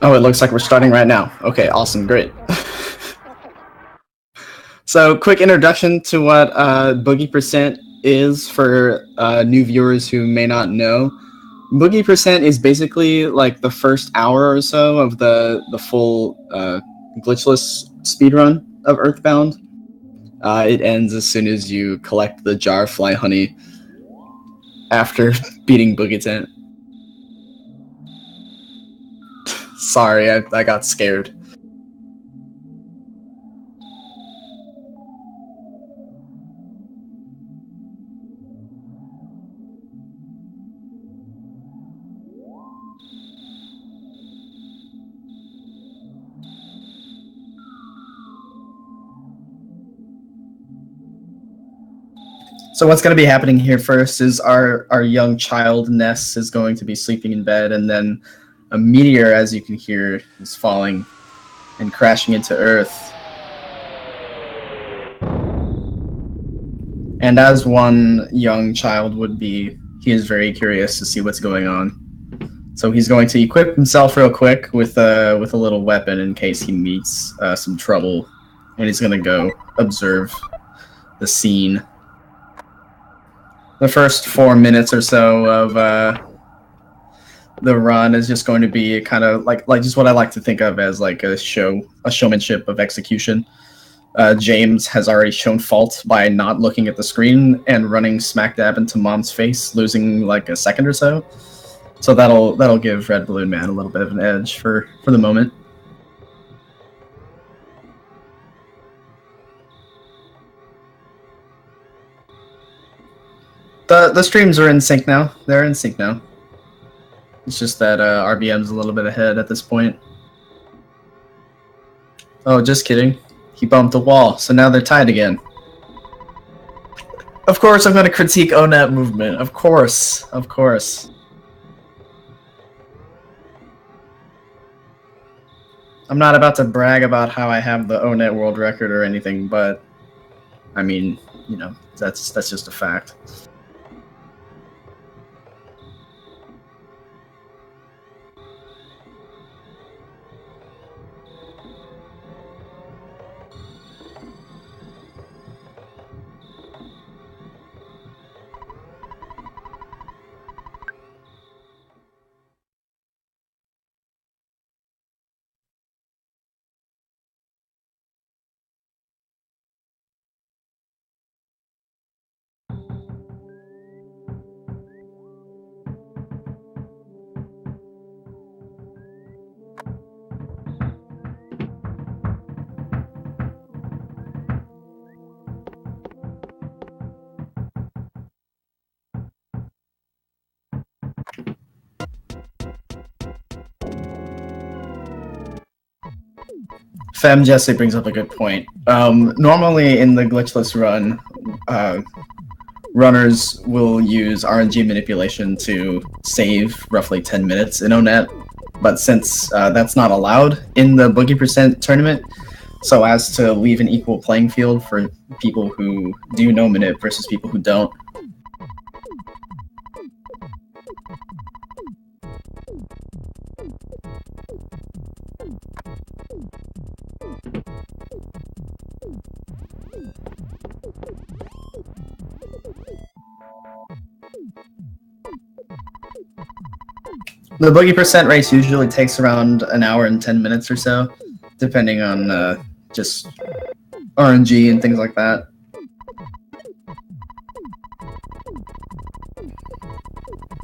Oh, it looks like we're starting right now. Okay, awesome, great. So, quick introduction to what Boogie Percent is for new viewers who may not know. Boogie Percent is basically like the first hour or so of the full glitchless speedrun of Earthbound. It ends as soon as you collect the jar of fly honey after beating Boogie Tent. Sorry, I got scared. So what's going to be happening here first is our young child Ness is going to be sleeping in bed, and then a meteor, as you can hear, is falling and crashing into Earth. And as one young child would be, he is very curious to see what's going on. So he's going to equip himself real quick with a little weapon in case he meets some trouble, and he's going to go observe the scene. The first 4 minutes or so of the run is just going to be kind of like just what I like to think of as like a showmanship of execution. James has already shown fault by not looking at the screen and running smack dab into Mom's face, losing like a second or so. So that'll give RedBallonMan a little bit of an edge for the moment. The streams are in sync now. They're in sync now. It's just that RBM's a little bit ahead at this point. Oh, just kidding. He bumped the wall, so now they're tied again. Of course I'm going to critique ONET movement. Of course. Of course. I'm not about to brag about how I have the ONET world record or anything, but I mean, you know, that's just a fact. Fem Jesse brings up a good point. Normally in the glitchless run, runners will use RNG manipulation to save roughly 10 minutes in ONET, but since that's not allowed in the Boogie Percent tournament, so as to leave an equal playing field for people who do no minute versus people who don't. The Boogie Percent race usually takes around an hour and 10 minutes or so, depending on just RNG and things like that.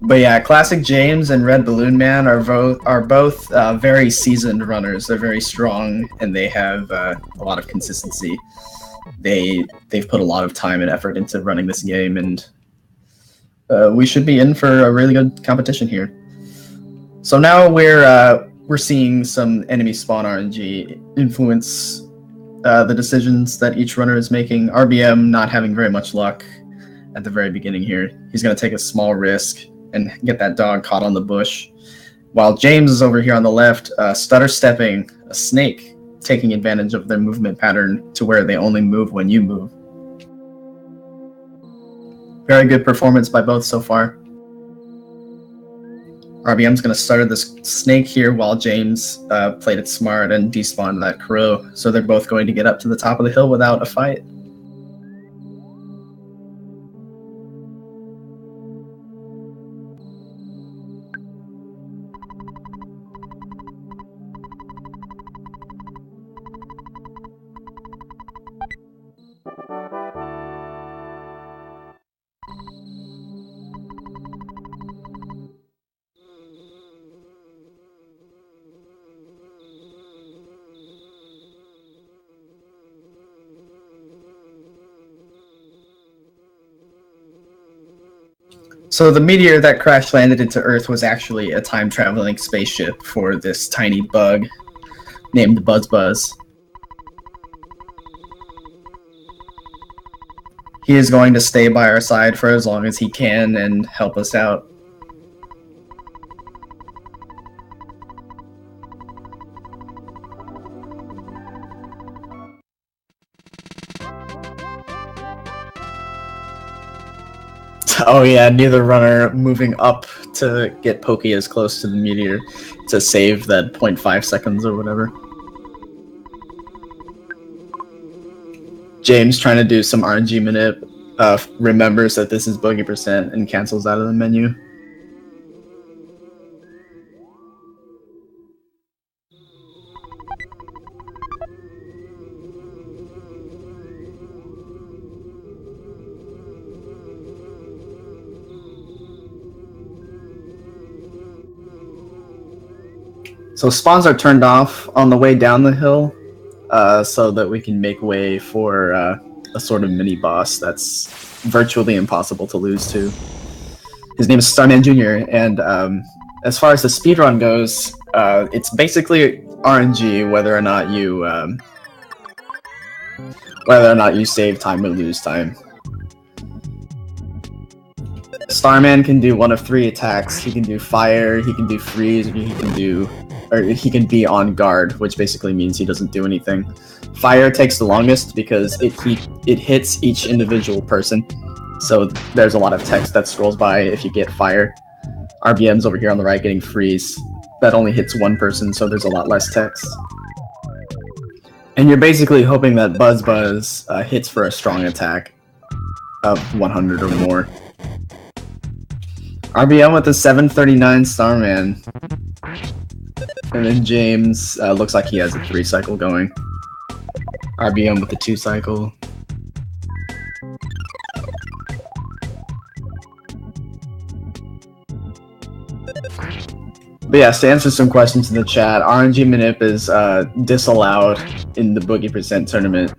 But yeah, ClassicJames and RedBallonMan are both very seasoned runners. They're very strong and they have a lot of consistency. They've put a lot of time and effort into running this game, and we should be in for a really good competition here. So now we're seeing some enemy spawn RNG influence the decisions that each runner is making. RBM not having very much luck at the very beginning here. He's going to take a small risk and get that dog caught on the bush. While James is over here on the left, stutter stepping a snake, taking advantage of their movement pattern to where they only move when you move. Very good performance by both so far. RBM's going to start this snake here while James played it smart and despawned that crow. So they're both going to get up to the top of the hill without a fight. So the meteor that crash landed into Earth was actually a time-traveling spaceship for this tiny bug named Buzz. He is going to stay by our side for as long as he can and help us out. Oh yeah, neither runner moving up to get Pokey as close to the meteor to save that 0.5 seconds or whatever. James trying to do some RNG manip, remembers that this is Boogie percent and cancels out of the menu. So spawns are turned off on the way down the hill, so that we can make way for a sort of mini boss that's virtually impossible to lose to. His name is Starman Jr. and as far as the speedrun goes, it's basically RNG whether or not you save time or lose time. Starman can do one of 3 attacks. He can do fire, he can do freeze, he can be on guard, which basically means he doesn't do anything. Fire takes the longest because it hits each individual person, so there's a lot of text that scrolls by if you get fire. RBM's over here on the right getting freeze. That only hits one person, so there's a lot less text. And you're basically hoping that Buzz hits for a strong attack of 100 or more. RBM with the 739 Starman. And then James looks like he has a 3-cycle going. RBM with the 2-cycle. But yeah, to answer some questions in the chat, RNG Manip is disallowed in the Boogie percent tournament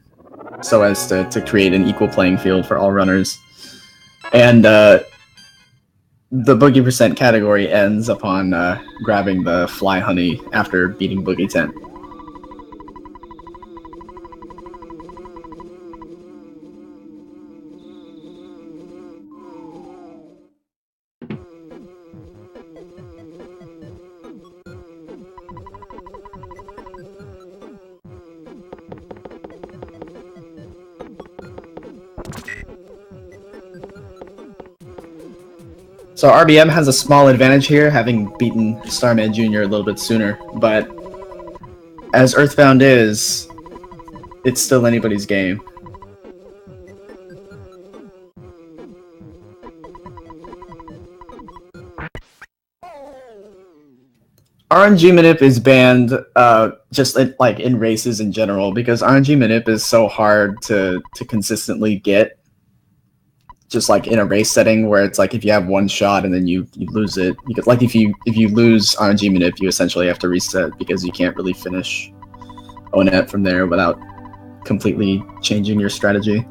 so as to create an equal playing field for all runners. And the Boogie percent category ends upon grabbing the Fly Honey after beating Boogie 10. So RBM has a small advantage here, having beaten Starman Jr. a little bit sooner, but as Earthbound is, it's still anybody's game. RNG Manip is banned just like in races in general, because RNG Manip is so hard to consistently get. Just like in a race setting where it's like if you have one shot and then you lose it, because like if you lose RNG Manip, you essentially have to reset because you can't really finish ONET from there without completely changing your strategy.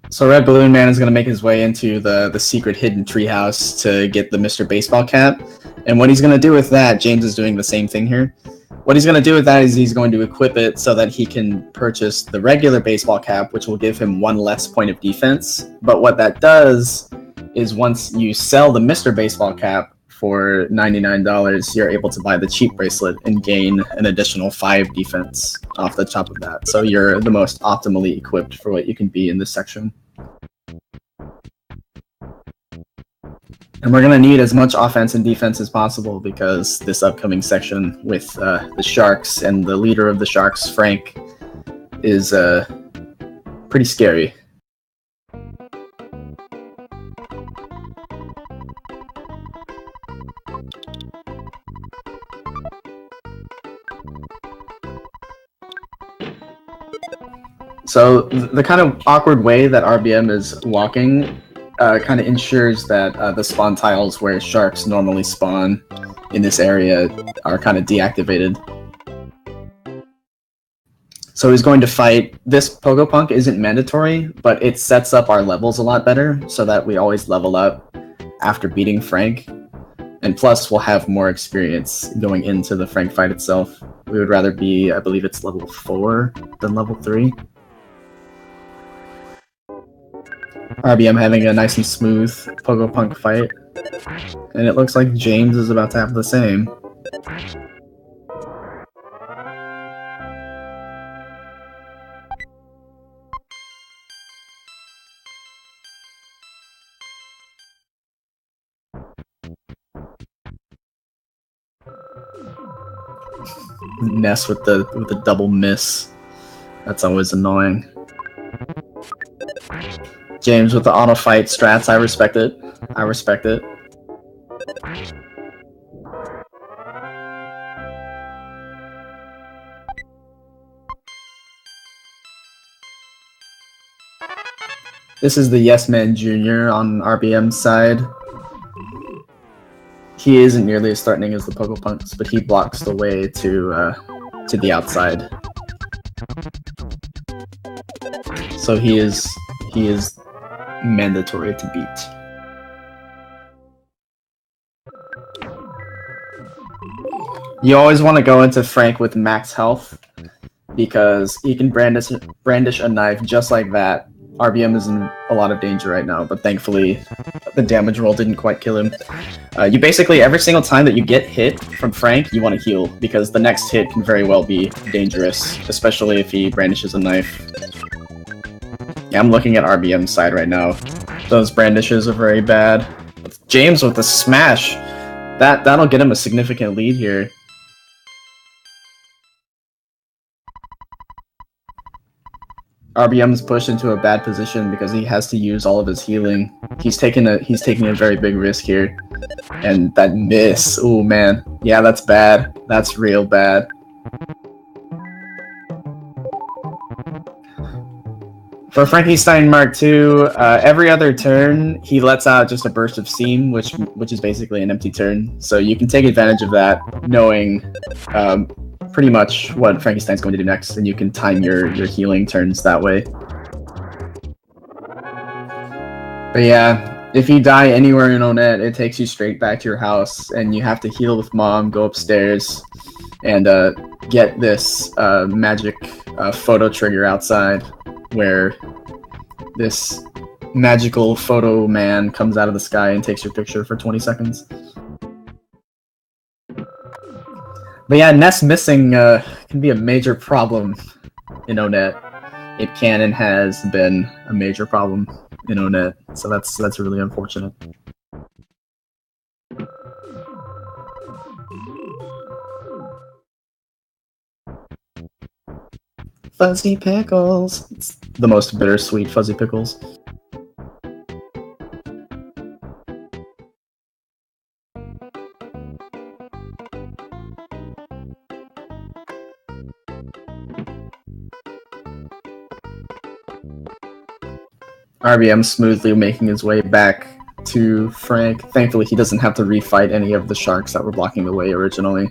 So RedBallonMan is going to make his way into the secret hidden treehouse to get the Mr. Baseball cap. And what he's going to do with that, James is doing the same thing here. What he's going to do with that is he's going to equip it so that he can purchase the regular baseball cap, which will give him 1 less point of defense. But what that does is once you sell the Mr. Baseball cap for $99, you're able to buy the cheap bracelet and gain an additional 5 defense off the top of that. So you're the most optimally equipped for what you can be in this section. And we're going to need as much offense and defense as possible because this upcoming section with the Sharks and the leader of the Sharks, Frank, is pretty scary. So the kind of awkward way that RBM is walking kind of ensures that the spawn tiles where sharks normally spawn in this area are kind of deactivated. So he's going to fight. This Pogo Punk isn't mandatory, but it sets up our levels a lot better so that we always level up after beating Frank. And plus, we'll have more experience going into the Frank fight itself. We would rather be, I believe it's level 4 than level 3. RBM having a nice and smooth Pogo Punk fight. And it looks like James is about to have the same. Ness with the double miss. That's always annoying. James with the auto fight strats, I respect it. I respect it. This is the Yes Man Jr. on RBM's side. He isn't nearly as threatening as the Pogo Punks, but he blocks the way to the outside. So he is mandatory to beat. You always want to go into Frank with max health because he can brandish a knife just like that. RBM is in a lot of danger right now, but thankfully the damage roll didn't quite kill him. You basically, every single time that you get hit from Frank, you want to heal, because the next hit can very well be dangerous, especially if he brandishes a knife. Yeah, I'm looking at RBM's side right now. Those brandishes are very bad. James with the smash! That'll get him a significant lead here. RBM's pushed into a bad position because he has to use all of his healing. He's taking a very big risk here. And that miss, oh man. Yeah, that's bad. That's real bad. For Frankenstein Mark II, every other turn he lets out just a burst of steam, which is basically an empty turn. So you can take advantage of that, knowing pretty much what Frankenstein's going to do next, and you can time your healing turns that way. But yeah, if you die anywhere in Onet, it takes you straight back to your house, and you have to heal with Mom, go upstairs, and get this magic photo trigger outside, where this magical photo man comes out of the sky and takes your picture for 20 seconds. But yeah, Ness missing can be a major problem in Onet. It can and has been a major problem in Onet, so that's really unfortunate. Fuzzy pickles. It's the most bittersweet fuzzy pickles. RBM smoothly making his way back to Frank. Thankfully, he doesn't have to refight any of the sharks that were blocking the way originally.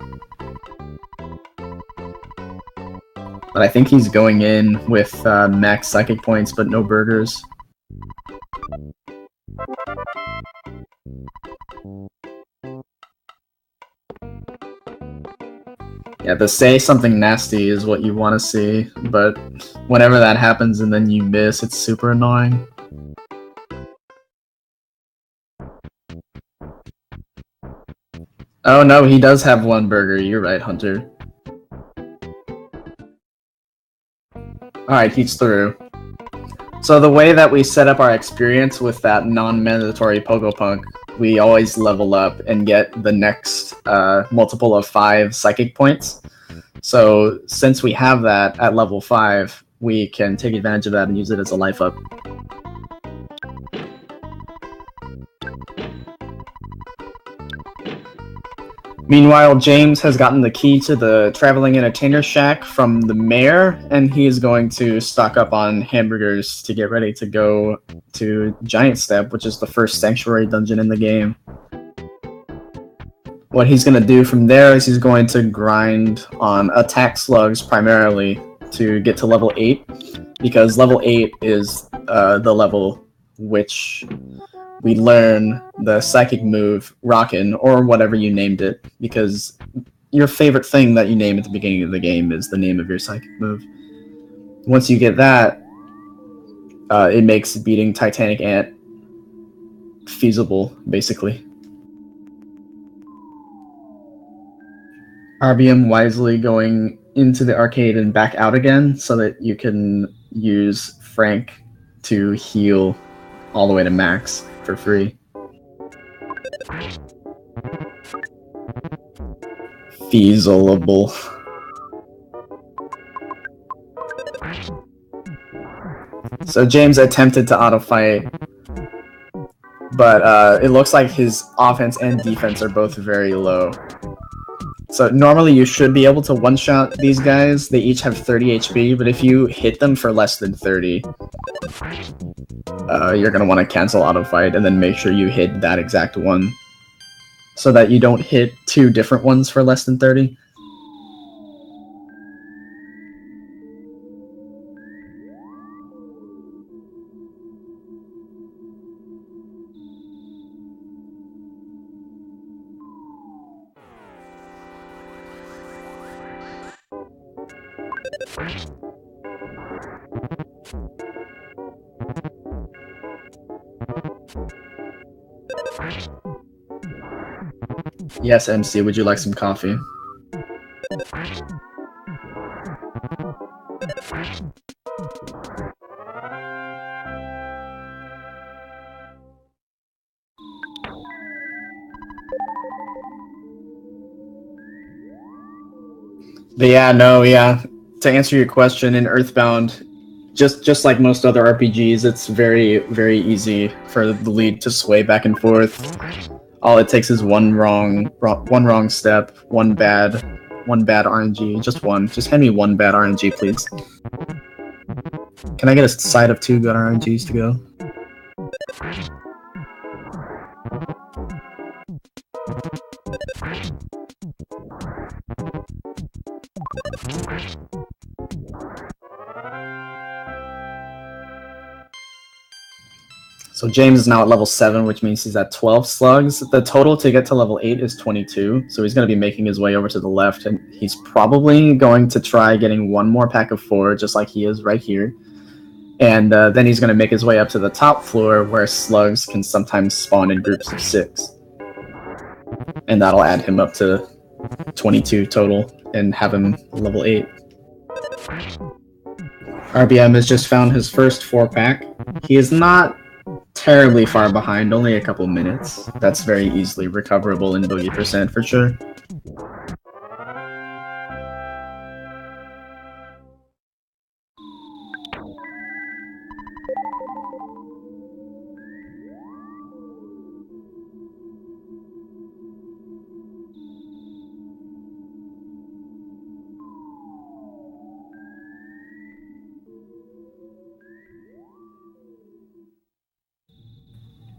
But I think he's going in with max psychic points, but no burgers. Yeah, the say something nasty is what you want to see, but whenever that happens and then you miss, it's super annoying. Oh no, he does have one burger. You're right, Hunter. Alright, he's through. So the way that we set up our experience with that non-mandatory Pogo Punk, we always level up and get the next multiple of 5 psychic points. So since we have that at level 5, we can take advantage of that and use it as a life up. Meanwhile, James has gotten the key to the Traveling Entertainer Shack from the mayor, and he is going to stock up on hamburgers to get ready to go to Giant Step, which is the first sanctuary dungeon in the game. What he's going to do from there is he's going to grind on attack slugs primarily to get to level 8, because level 8 is the level which we learn the psychic move Rockin', or whatever you named it, because your favorite thing that you name at the beginning of the game is the name of your psychic move. Once you get that, it makes beating Titanic Ant feasible, basically. RBM wisely going into the arcade and back out again so that you can use Frank to heal all the way to max for free. Feasible. So James attempted to auto-fight, but it looks like his offense and defense are both very low. So normally you should be able to one-shot these guys. They each have 30 HP, but if you hit them for less than 30, you're going to want to cancel auto-fight and then make sure you hit that exact one so that you don't hit 2 different ones for less than 30. Yes, MC, would you like some coffee? But yeah. To answer your question, in Earthbound, just like most other RPGs, it's very, very easy for the lead to sway back and forth. All it takes is one wrong step, one bad RNG, just one. Just hand me one bad RNG, please. Can I get a side of 2 good RNGs to go? So James is now at level 7, which means he's at 12 slugs. The total to get to level 8 is 22, so he's going to be making his way over to the left, and he's probably going to try getting one more pack of 4, just like he is right here. And then he's going to make his way up to the top floor, where slugs can sometimes spawn in groups of 6. And that'll add him up to 22 total, and have him level 8. RBM has just found his first 4-pack. He is not terribly far behind, only a couple minutes. That's very easily recoverable in Boogie percent for sure.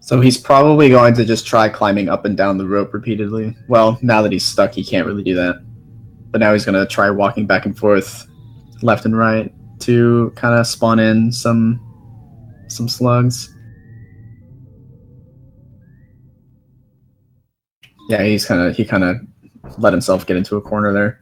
So he's probably going to just try climbing up and down the rope repeatedly. Well, now that he's stuck, he can't really do that. But now he's going to try walking back and forth, left and right, to kind of spawn in some slugs. Yeah, he kind of let himself get into a corner there.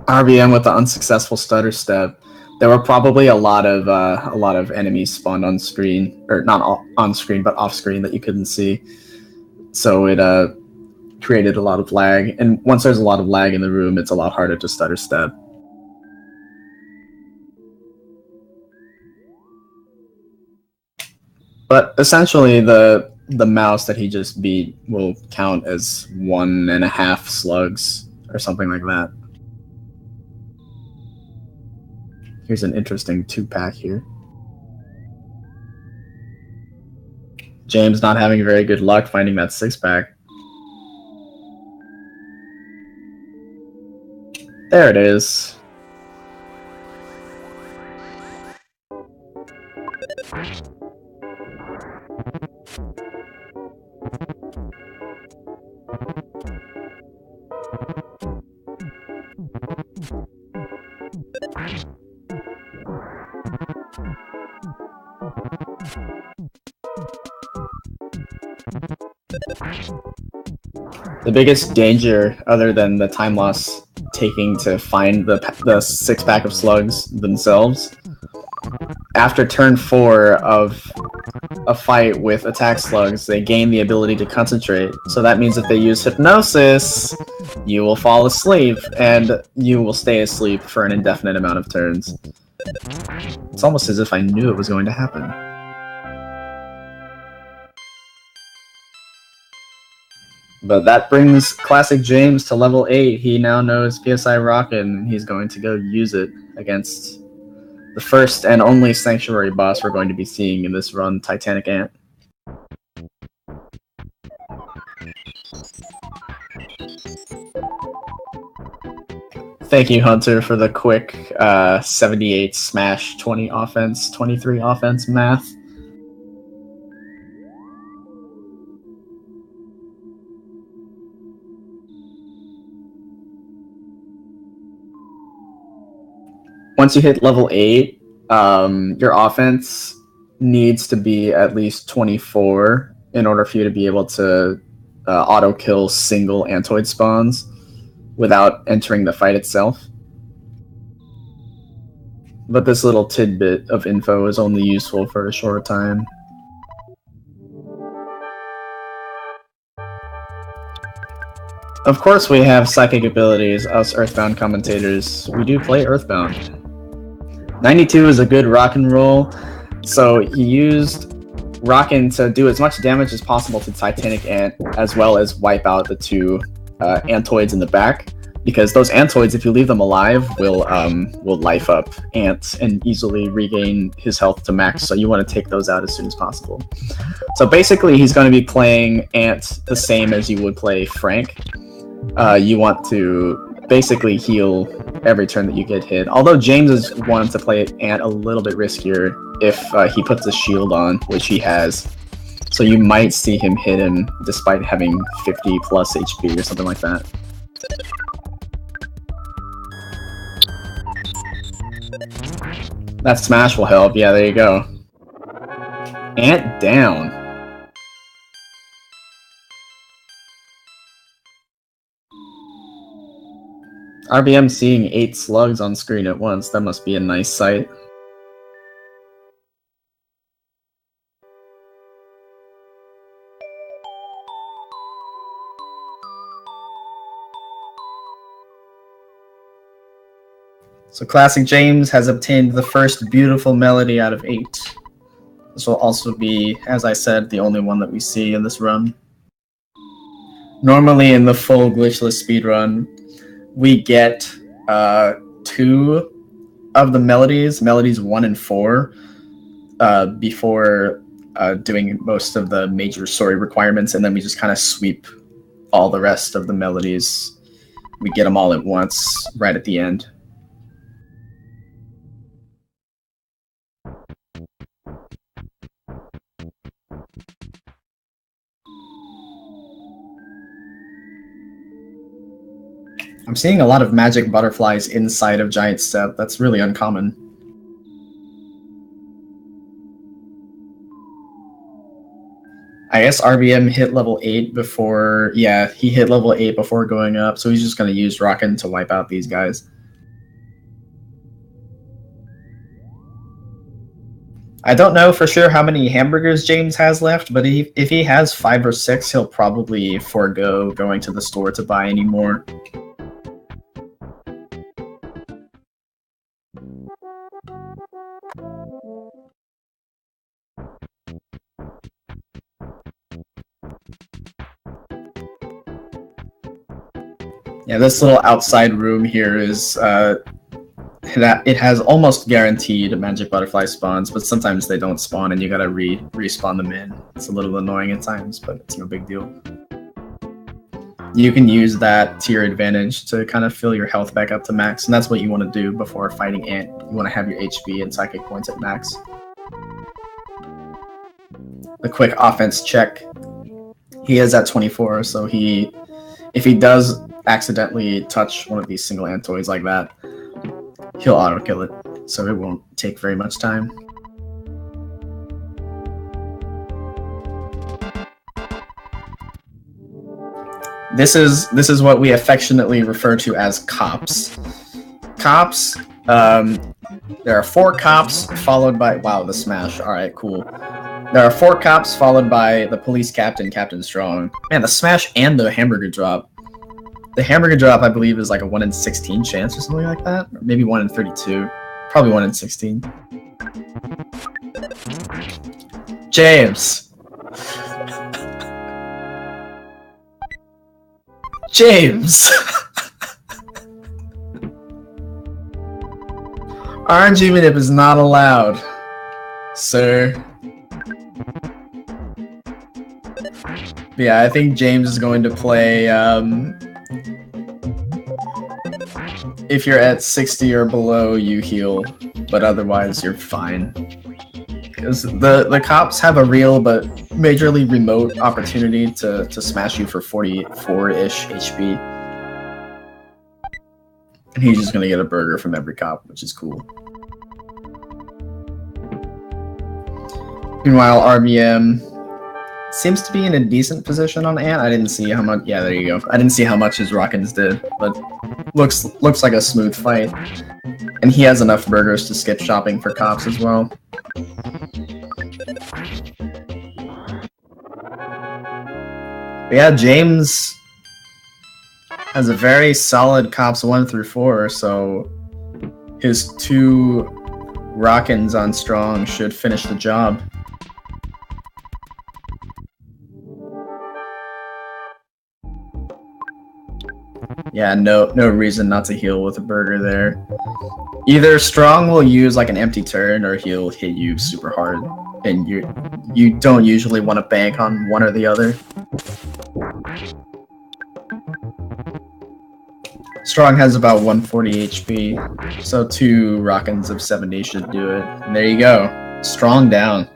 RBM with the unsuccessful stutter step. There were probably a lot of enemies spawned on screen, or not on screen, but off screen that you couldn't see. So it created a lot of lag, and once there's a lot of lag in the room, it's a lot harder to stutter step. But essentially, the mouse that he just beat will count as 1.5 slugs or something like that. Here's an interesting 2-pack here. James not having very good luck finding that 6-pack. There it is. The biggest danger, other than the time loss taking to find the 6-pack of slugs themselves, after turn 4 of a fight with attack slugs, they gain the ability to concentrate. So that means if they use hypnosis, you will fall asleep, and you will stay asleep for an indefinite amount of turns. It's almost as if I knew it was going to happen. But that brings Classic James to level 8. He now knows PSI Rocket, and he's going to go use it against the first and only Sanctuary boss we're going to be seeing in this run, Titanic Ant. Thank you, Hunter, for the quick 78 smash, 20 offense, 23 offense math. Once you hit level 8, your offense needs to be at least 24 in order for you to be able to auto-kill single Antoid spawns without entering the fight itself. But this little tidbit of info is only useful for a short time. Of course we have psychic abilities, us Earthbound commentators. We do play Earthbound. 92 is a good rock and roll, so he used Rockin' to do as much damage as possible to Titanic Ant, as well as wipe out the 2 Antoids in the back, because those Antoids, if you leave them alive, will life up Ant and easily regain his health to max, so you want to take those out as soon as possible. So basically he's going to be playing Ant the same as you would play Frank. You want to basically heal every turn that you get hit. Although James is wanting to play Ant a little bit riskier if he puts a shield on, which he has. So you might see him hit him despite having 50 plus HP or something like that. That smash will help. Yeah, there you go. Ant down. RBM seeing 8 slugs on screen at once. That must be a nice sight. So Classic James has obtained the first beautiful melody out of 8. This will also be, as I said, the only one that we see in this run. Normally in the full glitchless speedrun, we get 2 of the melodies 1 and 4, before doing most of the major story requirements, and then we just kind of sweep all the rest of the melodies. We get them all at once, right at the end. I'm seeing a lot of magic butterflies inside of Giant Step. That's really uncommon. I guess RBM hit level 8 before... Yeah, he hit level 8 before going up, so he's just going to use Rockin' to wipe out these guys. I don't know for sure how many hamburgers James has left, but if he has 5 or 6, he'll probably forego going to the store to buy any more. Yeah, this little outside room here is it has almost guaranteed magic butterfly spawns, but sometimes they don't spawn and you gotta respawn them in. It's a little annoying at times, but it's no big deal. You can use that to your advantage to kind of fill your health back up to max, and that's what you want to do before fighting Ant. You want to have your HP and psychic points at max. The quick offense check. He is at 24, so if he does accidentally touch one of these single ant toys like that, he'll auto-kill it, so it won't take very much time. This is what we affectionately refer to as cops. Cops, there are 4 cops followed by... Wow, the smash. Alright, cool. There are 4 cops followed by the police captain, Captain Strong. Man, the smash and the hamburger drop. The hamburger drop, I believe, is like a 1 in 16 chance or something like that. Or maybe 1 in 32. Probably 1 in 16. James! James! RNG manip is not allowed, sir. But yeah, I think James is going to play, if you're at 60 or below, you heal, but otherwise you're fine. Because the cops have a real but majorly remote opportunity to smash you for 44-ish HP. And he's just gonna get a burger from every cop, which is cool. Meanwhile, RBM seems to be in a decent position on Ant. I didn't see how much. Yeah, there you go. I didn't see how much his Rockins did, but looks like a smooth fight. And he has enough burgers to skip shopping for cops as well. But yeah, James has a very solid cops 1 through 4, so his 2 Rockins on Strong should finish the job. Yeah, no reason not to heal with a burger there. Either Strong will use like an empty turn, or he'll hit you super hard, and you don't usually want to bank on one or the other. Strong has about 140 HP, so 2 Rockins of 70 should do it. And there you go, Strong down.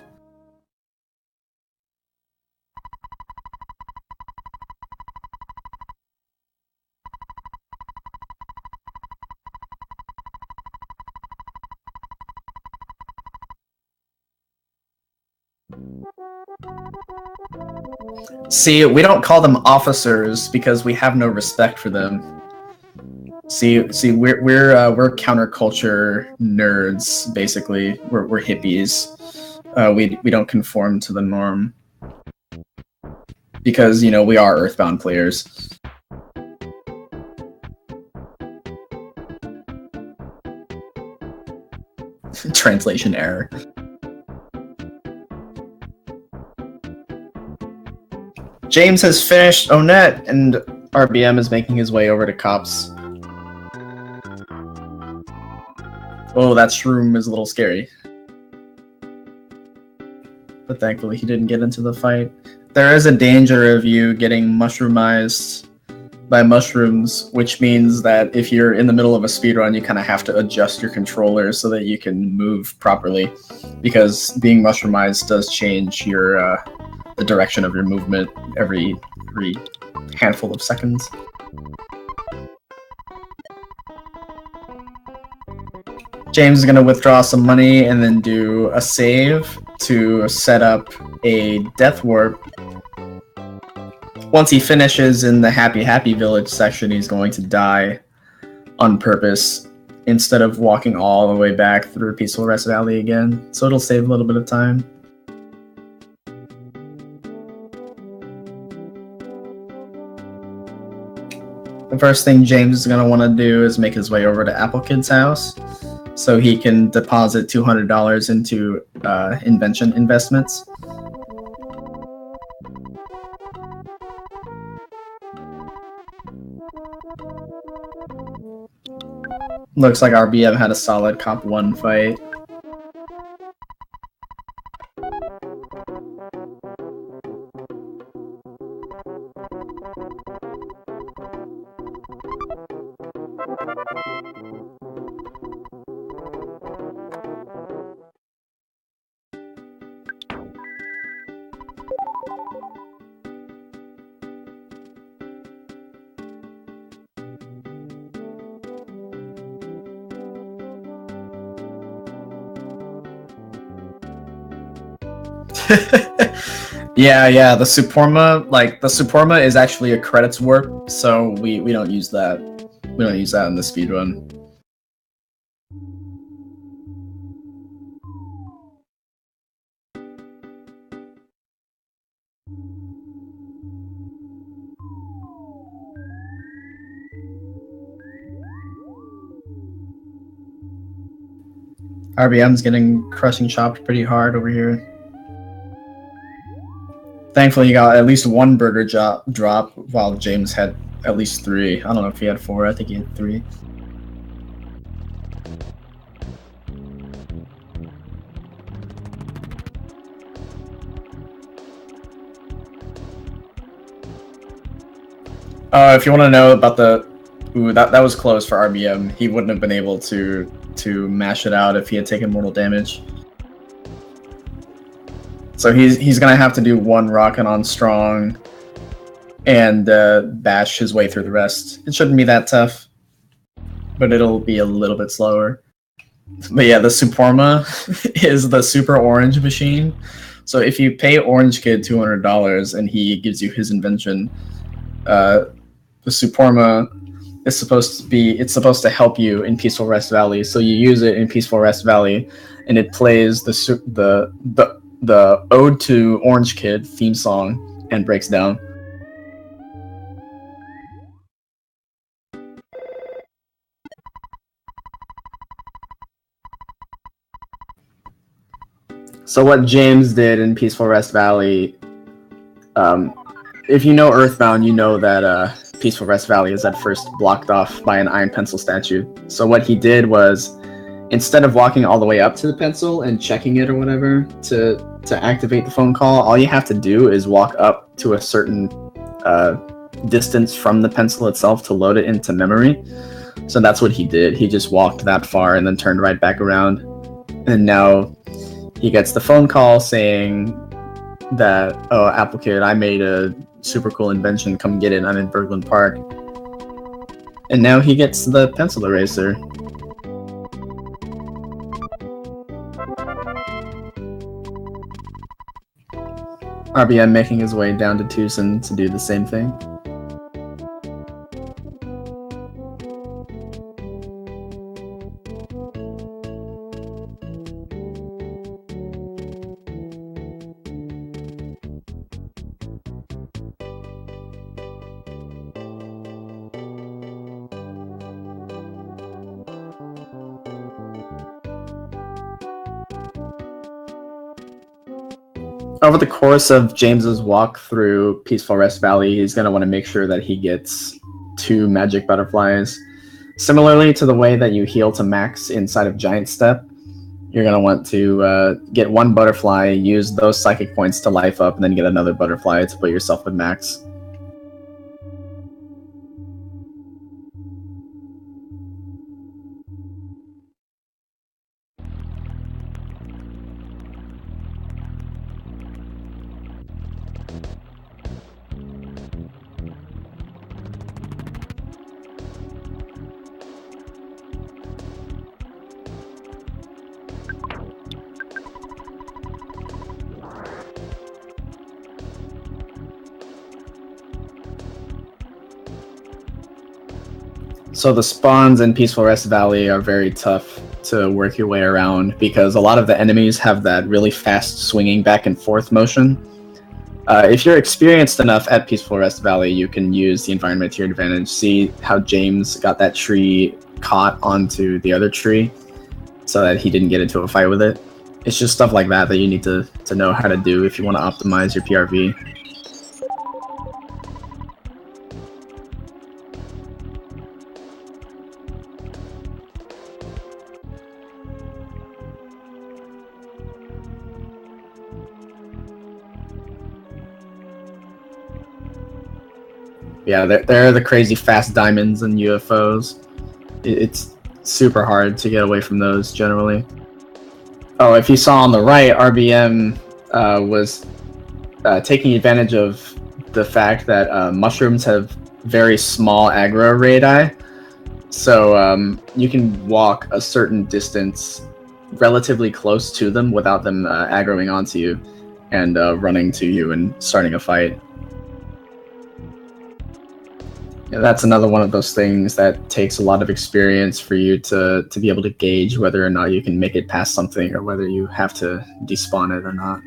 See, we don't call them officers because we have no respect for them. See, we're counterculture nerds, basically. We're hippies. We don't conform to the norm because, you know, we are Earthbound players. Translation error. James has finished Onet, and RBM is making his way over to cops. Oh, that shroom is a little scary. But thankfully he didn't get into the fight. There is a danger of you getting mushroomized by mushrooms, which means that if you're in the middle of a speedrun, you kind of have to adjust your controller so that you can move properly, because being mushroomized does change your the direction of your movement every handful of seconds. James is going to withdraw some money and then do a save to set up a death warp. Once he finishes in the Happy Happy Village section, he's going to die on purpose instead of walking all the way back through Peaceful Rest Valley again. So it'll save a little bit of time. The first thing James is going to want to do is make his way over to Apple Kid's house so he can deposit $200 into invention investments. Looks like RBM had a solid Cop 1 fight. Yeah, the Suporma is actually a credits warp, so we don't use that. We don't use that in the speedrun. RBM's getting crushing chopped pretty hard over here. Thankfully, he got at least one burger drop, while James had at least 3. I don't know if he had 4. I think he had 3. If you want to know about the... Ooh, that was close for RBM. He wouldn't have been able to mash it out if he had taken mortal damage. So he's gonna have to do one Rockin' on Strong and bash his way through the rest. It shouldn't be that tough, but it'll be a little bit slower. But yeah, the Suporma is the super orange machine. So if you pay Orange Kid $200 and he gives you his invention, the Suporma is supposed to help you in Peaceful Rest Valley. So you use it in Peaceful Rest Valley, and it plays the Ode to Orange Kid theme song and breaks down. So what James did in Peaceful Rest Valley, if you know Earthbound, you know that Peaceful Rest Valley is at first blocked off by an iron pencil statue. So what he did was, instead of walking all the way up to the pencil and checking it or whatever to activate the phone call, all you have to do is walk up to a certain distance from the pencil itself to load it into memory. So that's what he did. He just walked that far and then turned right back around. And now he gets the phone call saying that, oh, Apple Kid, I made a super cool invention. Come get it. I'm in Berglund Park. And now he gets the pencil eraser. RBM making his way down to Tucson to do the same thing. Over the course of James's walk through Peaceful Rest Valley, he's going to want to make sure that he gets 2 magic butterflies. Similarly to the way that you heal to max inside of Giant Step, you're going to want to get 1 butterfly, use those psychic points to life up, and then get another butterfly to put yourself at max. So the spawns in Peaceful Rest Valley are very tough to work your way around because a lot of the enemies have that really fast swinging back and forth motion. If you're experienced enough at Peaceful Rest Valley, you can use the environment to your advantage. See how James got that tree caught onto the other tree so that he didn't get into a fight with it. It's just stuff like that that you need to know how to do if you want to optimize your PRV. Yeah, they're the crazy fast diamonds and UFOs. It's super hard to get away from those generally. Oh, if you saw on the right, RBM was taking advantage of the fact that mushrooms have very small aggro radii, so you can walk a certain distance relatively close to them without them aggroing onto you and running to you and starting a fight. Yeah, that's another one of those things that takes a lot of experience for you to be able to gauge whether or not you can make it past something or whether you have to despawn it or not.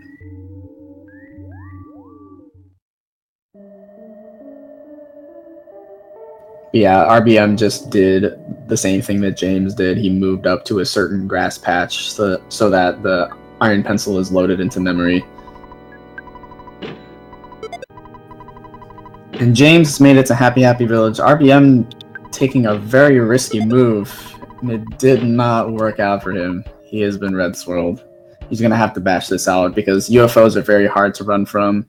Yeah, RBM just did the same thing that James did. He moved up to a certain grass patch so that the iron pencil is loaded into memory. And James made it to Happy Happy Village. RBM taking a very risky move, and it did not work out for him. He has been red swirled. He's gonna have to bash this out because UFOs are very hard to run from.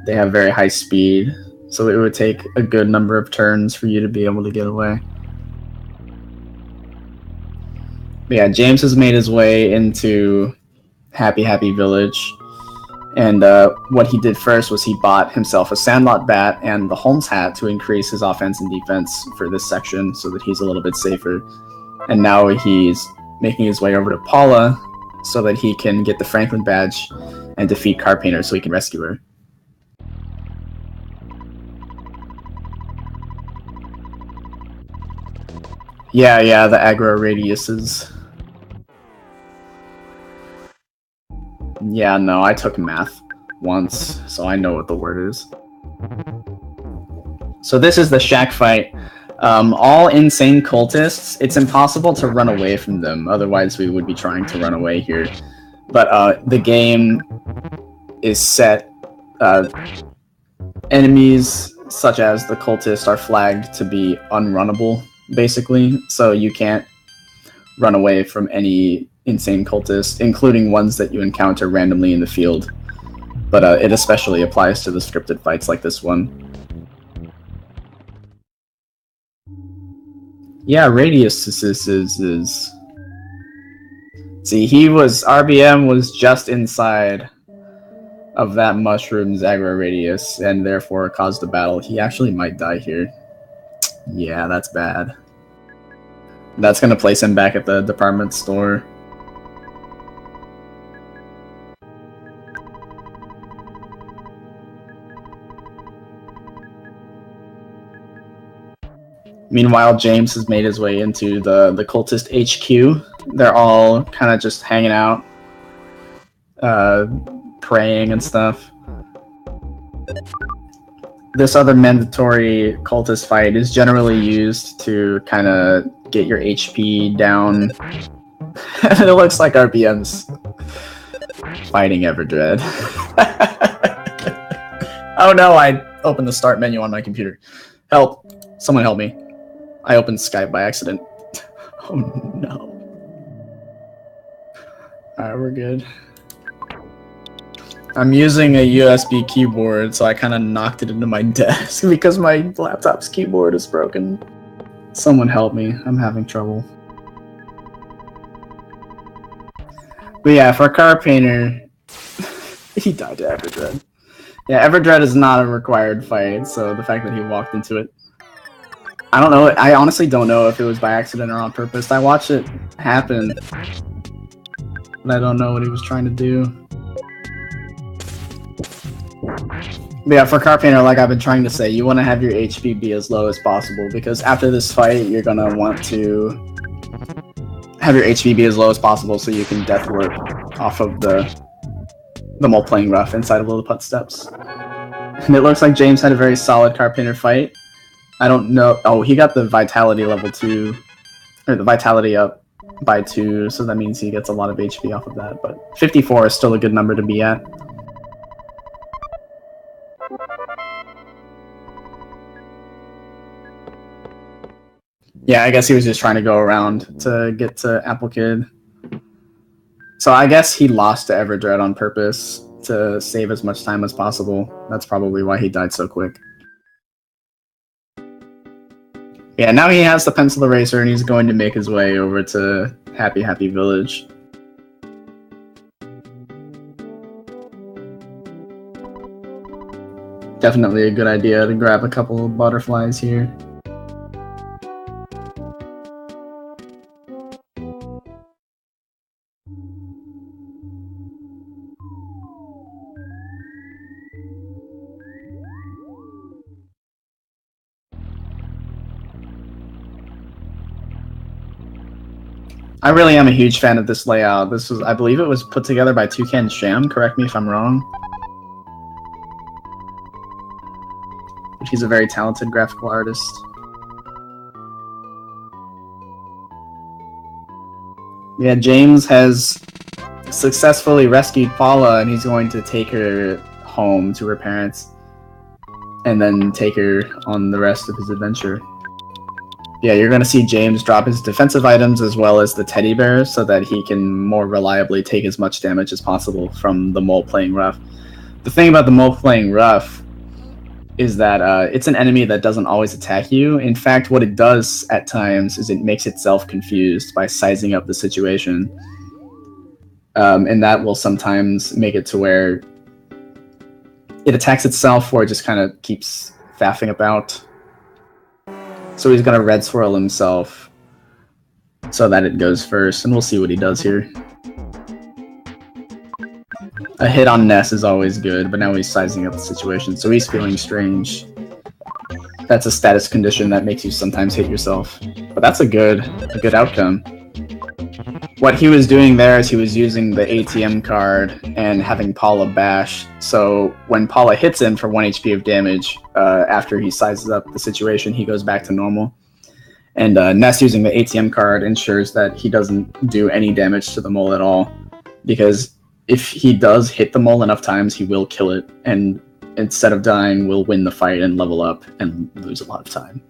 They have very high speed, so it would take a good number of turns for you to be able to get away. But yeah, James has made his way into Happy Happy Village. And what he did first was he bought himself a Sandlot Bat and the Holmes Hat to increase his offense and defense for this section so that he's a little bit safer. And now he's making his way over to Paula so that he can get the Franklin Badge and defeat Car Painter so he can rescue her. Yeah, the aggro radiuses. Yeah, no, I took math once, so I know what the word is. So this is the shack fight. All insane cultists, it's impossible to run away from them, otherwise we would be trying to run away here. But the game is set. Enemies, such as the cultists, are flagged to be unrunnable, basically, so you can't run away from any insane cultists, including ones that you encounter randomly in the field. But it especially applies to the scripted fights like this one. Yeah, Radius is... See, RBM was just inside of that mushroom's aggro radius, and therefore caused the battle. He actually might die here. Yeah, that's bad. That's gonna place him back at the department store. Meanwhile, James has made his way into the cultist HQ. They're all kind of just hanging out, praying and stuff. This other mandatory cultist fight is generally used to kind of get your HP down. It looks like RBM's fighting Everdread. Oh no, I opened the start menu on my computer. Help. Someone help me. I opened Skype by accident. Oh no. Alright, we're good. I'm using a USB keyboard, so I kind of knocked it into my desk because my laptop's keyboard is broken. Someone help me. I'm having trouble. But yeah, for Car Painter, he died to Everdread. Yeah, Everdread is not a required fight, so the fact that he walked into it, I don't know. I honestly don't know if it was by accident or on purpose. I watched it happen, but I don't know what he was trying to do. But yeah, for Card Painter, like I've been trying to say, you want to have your HP be as low as possible, because after this fight, you're gonna want to have your HP be as low as possible so you can death warp off of the mole playing rough inside of Lilliput Steps. And it looks like James had a very solid Card Painter fight. I don't know. Oh, he got the Vitality level 2, or the Vitality up by 2, so that means he gets a lot of HP off of that. But 54 is still a good number to be at. Yeah, I guess he was just trying to go around to get to Apple Kid. So I guess he lost to Everdread on purpose to save as much time as possible. That's probably why he died so quick. Yeah, now he has the pencil eraser and he's going to make his way over to Happy Happy Village. Definitely a good idea to grab a couple of butterflies here. I really am a huge fan of this layout. This was, I believe it was put together by Toucan Sham, correct me if I'm wrong. But he's a very talented graphical artist. Yeah, James has successfully rescued Paula and he's going to take her home to her parents and then take her on the rest of his adventure. Yeah, you're going to see James drop his defensive items as well as the teddy bear so that he can more reliably take as much damage as possible from the mole playing rough. The thing about the mole playing rough is that it's an enemy that doesn't always attack you. In fact, what it does at times is it makes itself confused by sizing up the situation. And that will sometimes make it to where it attacks itself or it just kind of keeps faffing about. So he's going to red swirl himself so that it goes first, and we'll see what he does here. A hit on Ness is always good, but now he's sizing up the situation, so he's feeling strange. That's a status condition that makes you sometimes hit yourself. But that's a good outcome. What he was doing there is he was using the ATM card and having Paula bash, so when Paula hits him for 1 HP of damage, after he sizes up the situation, he goes back to normal. And Ness using the ATM card ensures that he doesn't do any damage to the mole at all, because if he does hit the mole enough times, he will kill it, and instead of dying, will win the fight and level up and lose a lot of time.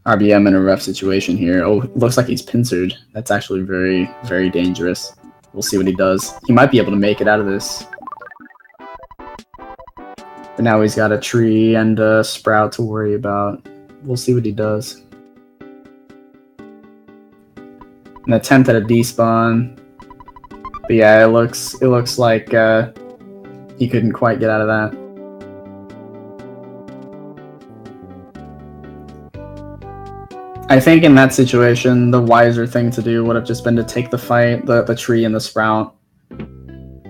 RBM in a rough situation here. Oh, it looks like he's pincered. That's actually very, very dangerous. We'll see what he does. He might be able to make it out of this. But now he's got a tree and a sprout to worry about. We'll see what he does. An attempt at a despawn. But yeah, it looks like he couldn't quite get out of that. I think in that situation, the wiser thing to do would have just been to take the fight, the tree and the sprout.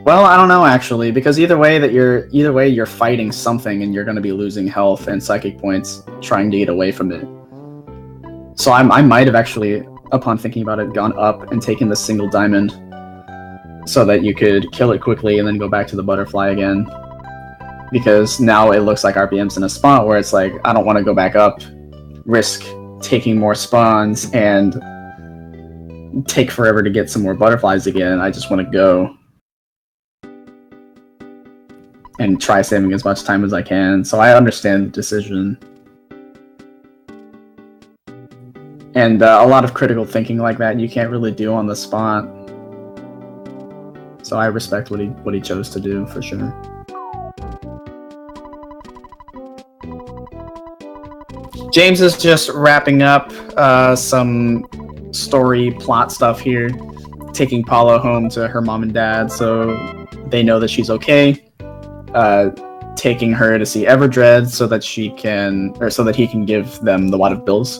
Well, I don't know actually, because either way you're fighting something and you're going to be losing health and psychic points trying to get away from it. So I might have actually, upon thinking about it, gone up and taken the single diamond so that you could kill it quickly and then go back to the butterfly again. Because now it looks like RPM's in a spot where it's like, I don't want to go back up, risk taking more spawns, and take forever to get some more butterflies again. I just want to go and try saving as much time as I can. So I understand the decision. And a lot of critical thinking like that you can't really do on the spot. So I respect what he chose to do, for sure. James is just wrapping up some story plot stuff here, taking Paula home to her mom and dad so they know that she's okay, taking her to see Everdread so that he can give them the wad of bills,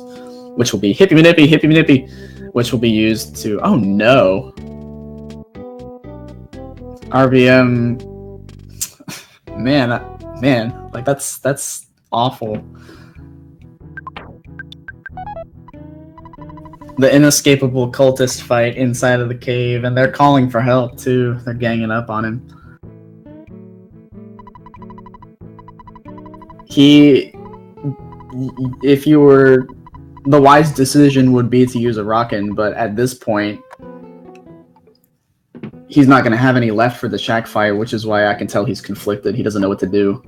which will be hippy nippy, which will be used to, oh no, RBM, man, man, like that's awful. The inescapable cultist fight inside of the cave, and they're calling for help too. They're ganging up on him. If you were, the wise decision would be to use a rockin', but at this point, he's not going to have any left for the shack fight, which is why I can tell he's conflicted. He doesn't know what to do.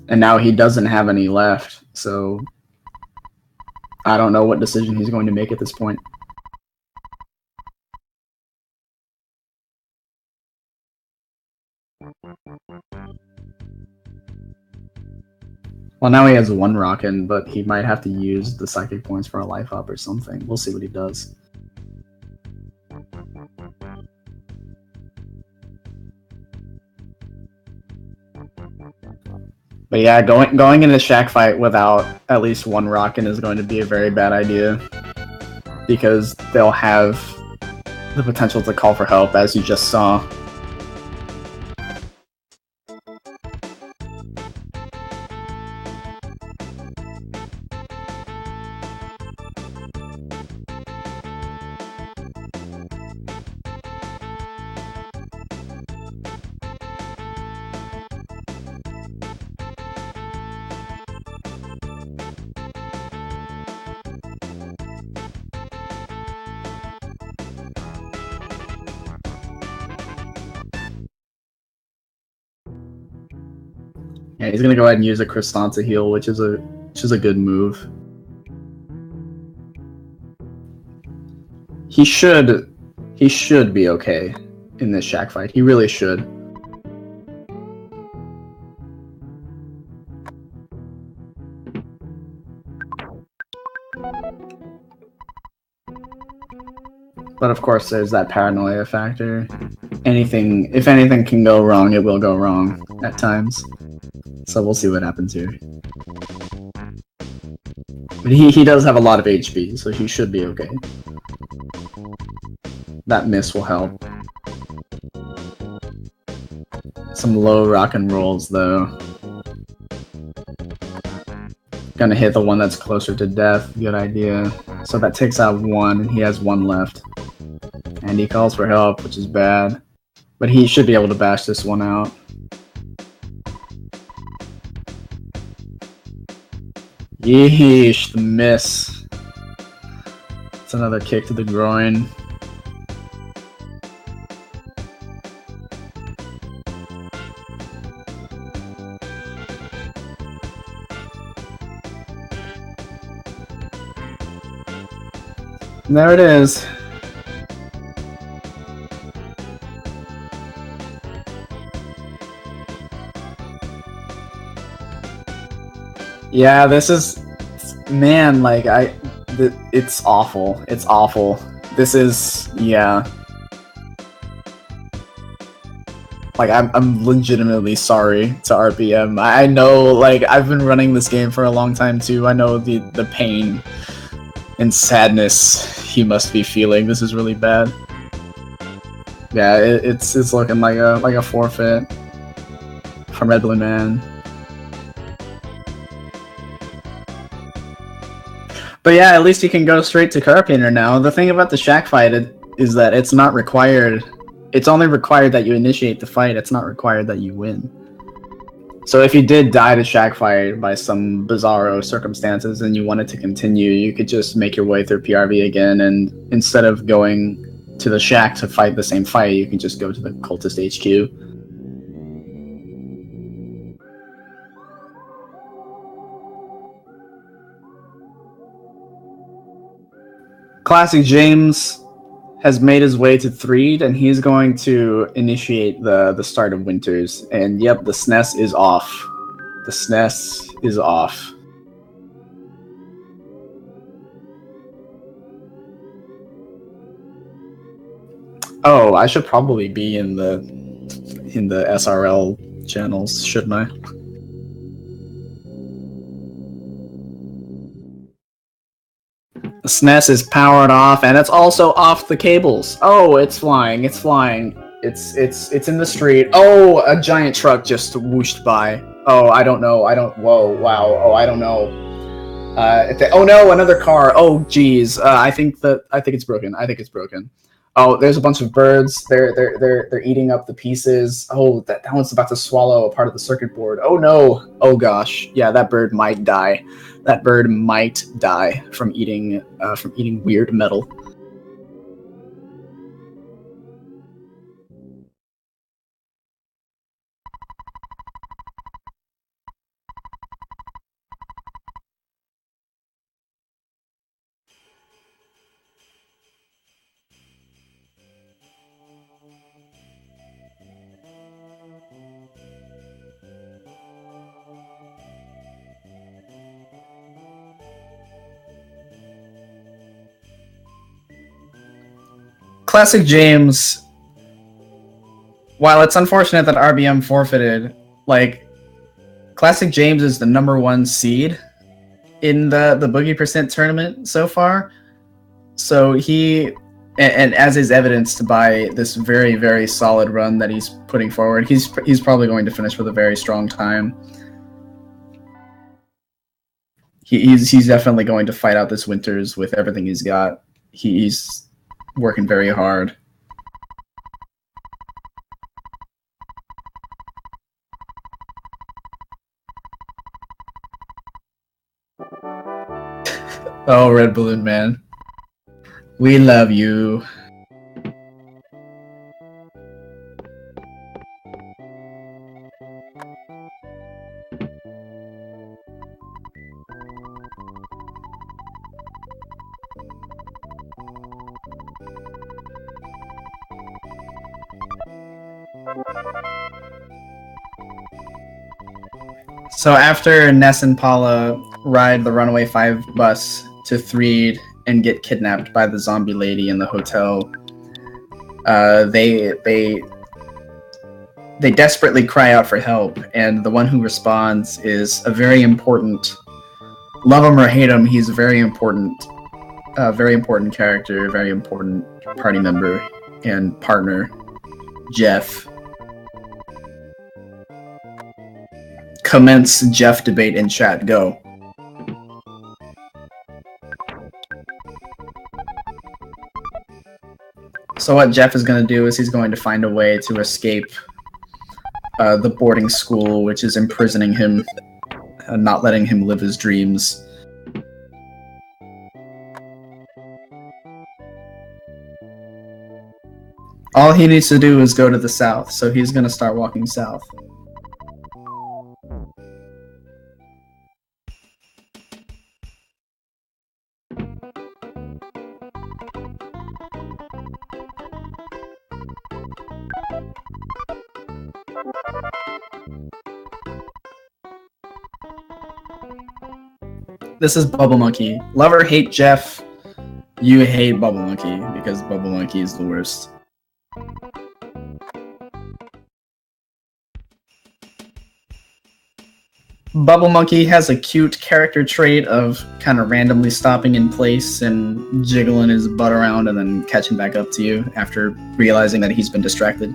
And now he doesn't have any left, so I don't know what decision he's going to make at this point. Well, now he has one rockin', but he might have to use the psychic points for a life up or something. We'll see what he does. But yeah, going into shack fight without at least one rockin' is going to be a very bad idea, because they'll have the potential to call for help, as you just saw. Yeah, he's gonna go ahead and use a Kristan to heal, which is a good move. He should be okay in this shack fight. He really should. But of course, there's that paranoia factor. If anything can go wrong, it will go wrong at times. So we'll see what happens here. But he does have a lot of HP, so he should be okay. That miss will help. Some low rock and rolls, though. Gonna hit the one that's closer to death. Good idea. So that takes out one, and he has one left. And he calls for help, which is bad. But he should be able to bash this one out. Yeesh, the miss. It's another kick to the groin. And there it is. Yeah, this is, man, like, it's awful. It's awful. This is, yeah. Like, I'm legitimately sorry to RPM. I know, like, I've been running this game for a long time, too. I know the pain and sadness he must be feeling. This is really bad. Yeah, it's looking like a forfeit from RedBallonMan. But yeah, at least you can go straight to Carpainter now. The thing about the shack fight is that it's not required. It's only required that you initiate the fight. It's not required that you win. So if you did die to shack fight by some bizarro circumstances and you wanted to continue, you could just make your way through PRV again, and instead of going to the shack to fight the same fight, you can just go to the cultist HQ. ClassicJames has made his way to Threed, and he's going to initiate the start of Winters. And yep, the SNES is off. The SNES is off. Oh, I should probably be in the SRL channels, shouldn't I? The SNES is powered off, and it's also off the cables. Oh, it's flying, it's flying. It's in the street. Oh, a giant truck just whooshed by. Oh, I don't know. Whoa, wow. Oh, I don't know. Oh no, another car. Oh, geez. I think it's broken. I think it's broken. Oh, there's a bunch of birds. They're eating up the pieces. Oh, that one's about to swallow a part of the circuit board. Oh no. Oh gosh. Yeah, that bird might die. That bird might die from eating weird metal. ClassicJames, while it's unfortunate that RBM forfeited, like, ClassicJames is the #1 seed in the Boogie Percent tournament so far. So and as is evidenced by this very, very solid run that he's putting forward, he's probably going to finish with a very strong time. He's definitely going to fight out this Winters with everything he's got. He's working very hard. Oh, RedBallonMan. We love you. So after Ness and Paula ride the Runaway 5 bus to Threed and get kidnapped by the zombie lady in the hotel, they desperately cry out for help, and the one who responds is a very important, love him or hate him, he's a very important character, very important party member and partner, Jeff. Commence Jeff debate in chat. Go. So what Jeff is going to do is he's going to find a way to escape the boarding school, which is imprisoning him, not letting him live his dreams. All he needs to do is go to the south, so he's going to start walking south. This is Bubble Monkey. Love or hate Jeff, you hate Bubble Monkey because Bubble Monkey is the worst. Bubble Monkey has a cute character trait of kind of randomly stopping in place and jiggling his butt around and then catching back up to you after realizing that he's been distracted.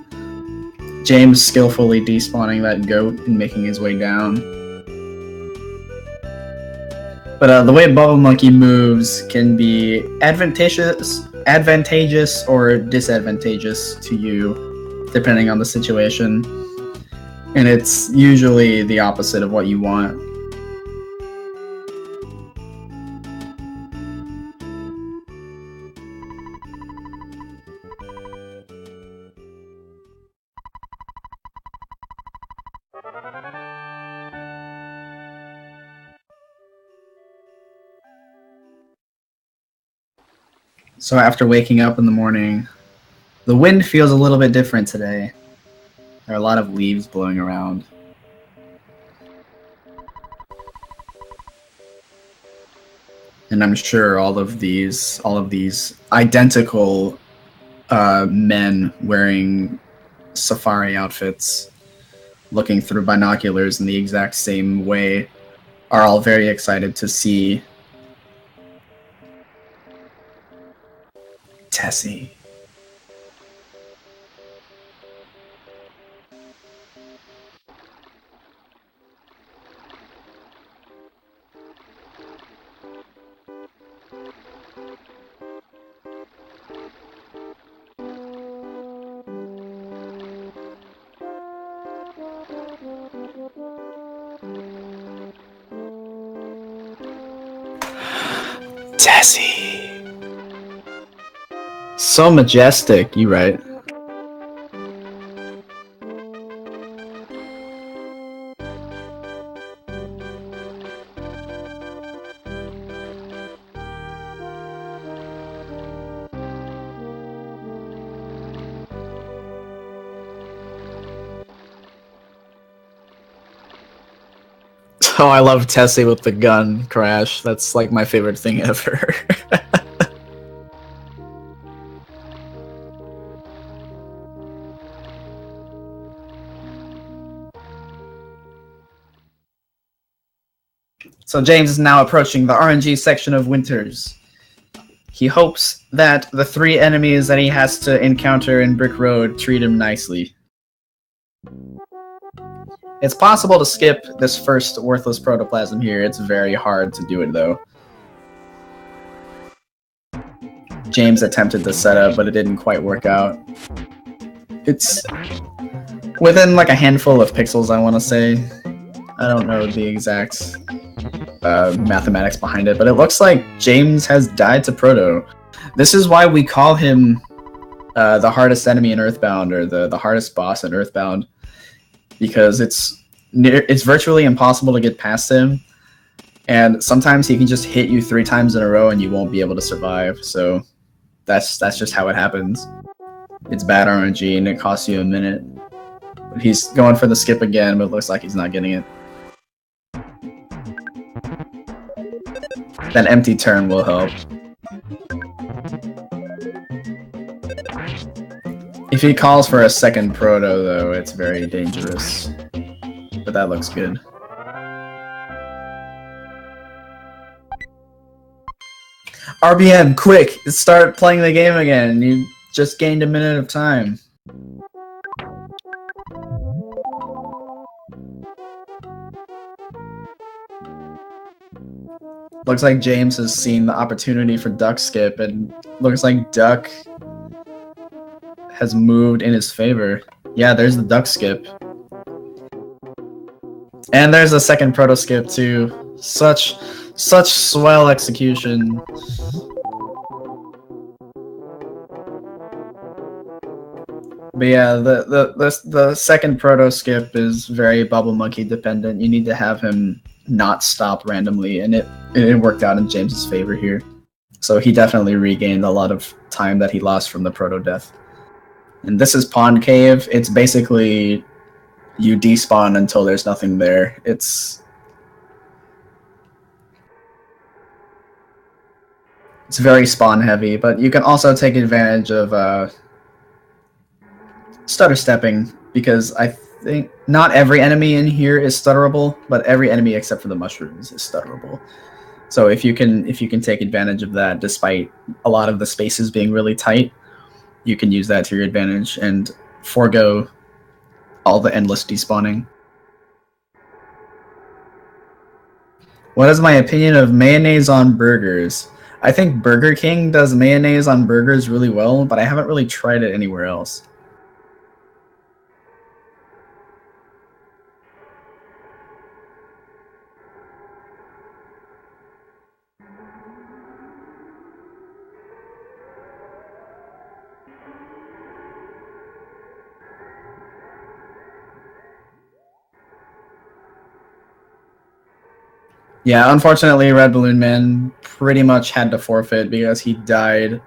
James skillfully despawning that goat and making his way down. But the way Bubble Monkey moves can be advantageous or disadvantageous to you, depending on the situation. And it's usually the opposite of what you want. So after waking up in the morning, the wind feels a little bit different today. There are a lot of leaves blowing around. And I'm sure all of these identical men wearing safari outfits, looking through binoculars in the exact same way, are all very excited to see Tessie. Tessie. So majestic, you right. Oh, I love Tessie with the gun crash. That's like my favorite thing ever. So James is now approaching the RNG section of Winters. He hopes that the 3 enemies that he has to encounter in Brick Road treat him nicely. It's possible to skip this first worthless protoplasm here. It's very hard to do it, though. James attempted the setup, but it didn't quite work out. It's within like a handful of pixels, I want to say. I don't know the exact mathematics behind it, but it looks like James has died to Proto. This is why we call him the hardest enemy in Earthbound, or the hardest boss in Earthbound, because it's virtually impossible to get past him, and sometimes he can just hit you 3 times in a row and you won't be able to survive. So that's just how it happens. It's bad RNG and it costs you a minute. But he's going for the skip again, but it looks like he's not getting it. That empty turn will help. If he calls for a second proto, though, it's very dangerous. But that looks good. RBM, quick! Start playing the game again. You just gained a minute of time. Looks like James has seen the opportunity for Duck Skip, and looks like Duck has moved in his favor. Yeah, there's the Duck Skip. And there's a second Proto Skip too. Such swell execution. But yeah, the second Proto Skip is very Bubble Monkey dependent. You need to have him not stop randomly, and it worked out in James's favor here. So he definitely regained a lot of time that he lost from the Proto Death. And this is Pond Cave. It's basically you despawn until there's nothing there. It's very spawn heavy, but you can also take advantage of stutter stepping, because I think not every enemy in here is stutterable, but every enemy except for the mushrooms is stutterable. So if you can take advantage of that, despite a lot of the spaces being really tight, you can use that to your advantage and forego all the endless despawning. What is my opinion of mayonnaise on burgers? I think Burger King does mayonnaise on burgers really well, but I haven't really tried it anywhere else. Yeah, unfortunately, RedBallonMan pretty much had to forfeit because he died.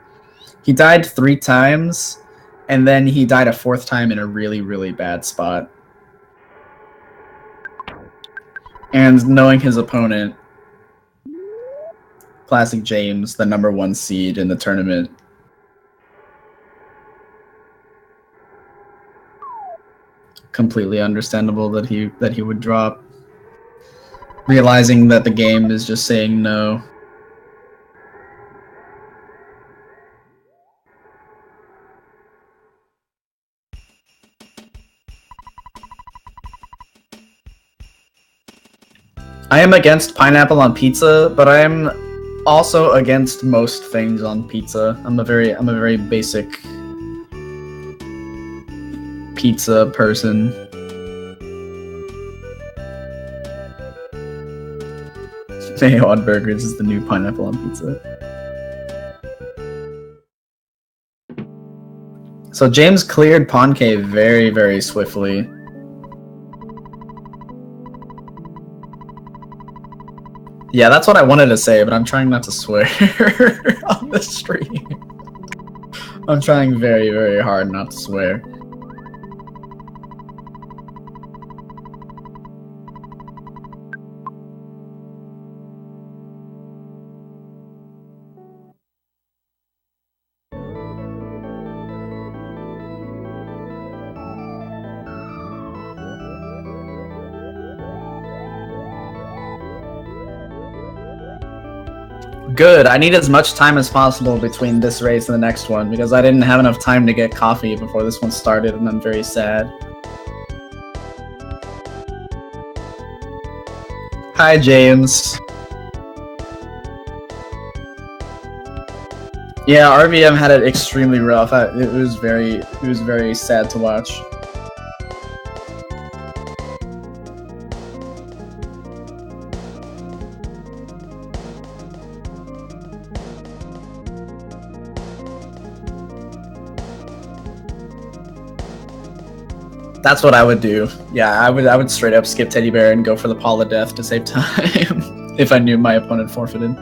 He died 3 times, and then he died a 4th time in a really, really bad spot. And knowing his opponent, ClassicJames, the #1 seed in the tournament, completely understandable that he would drop. Realizing that the game is just saying no. I am against pineapple on pizza, but I am also against most things on pizza. I'm a very basic pizza person. Mayo on burgers is the new pineapple on pizza. So James cleared Pawn Cave very, very swiftly. Yeah, that's what I wanted to say, but I'm trying not to swear on the stream. I'm trying very, very hard not to swear. Good. I need as much time as possible between this race and the next one because I didn't have enough time to get coffee before this one started, and I'm very sad. Hi, James. Yeah, RVM had it extremely rough. It was very sad to watch. That's what I would do. Yeah, I would straight up skip Teddy Bear and go for the Paul of Death to save time if I knew my opponent forfeited.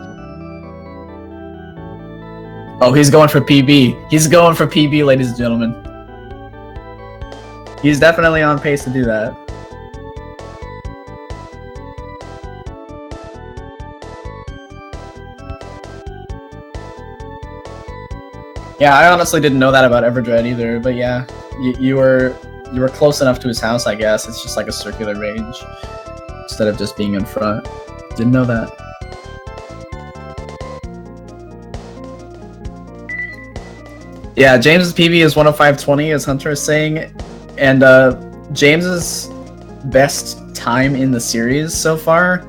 Oh, he's going for PB. He's going for PB, ladies and gentlemen. He's definitely on pace to do that. Yeah, I honestly didn't know that about Everdread either, but yeah, you were close enough to his house, I guess. It's just like a circular range instead of just being in front. Didn't know that. Yeah, James's PB is 105.20, as Hunter is saying, and James's best time in the series so far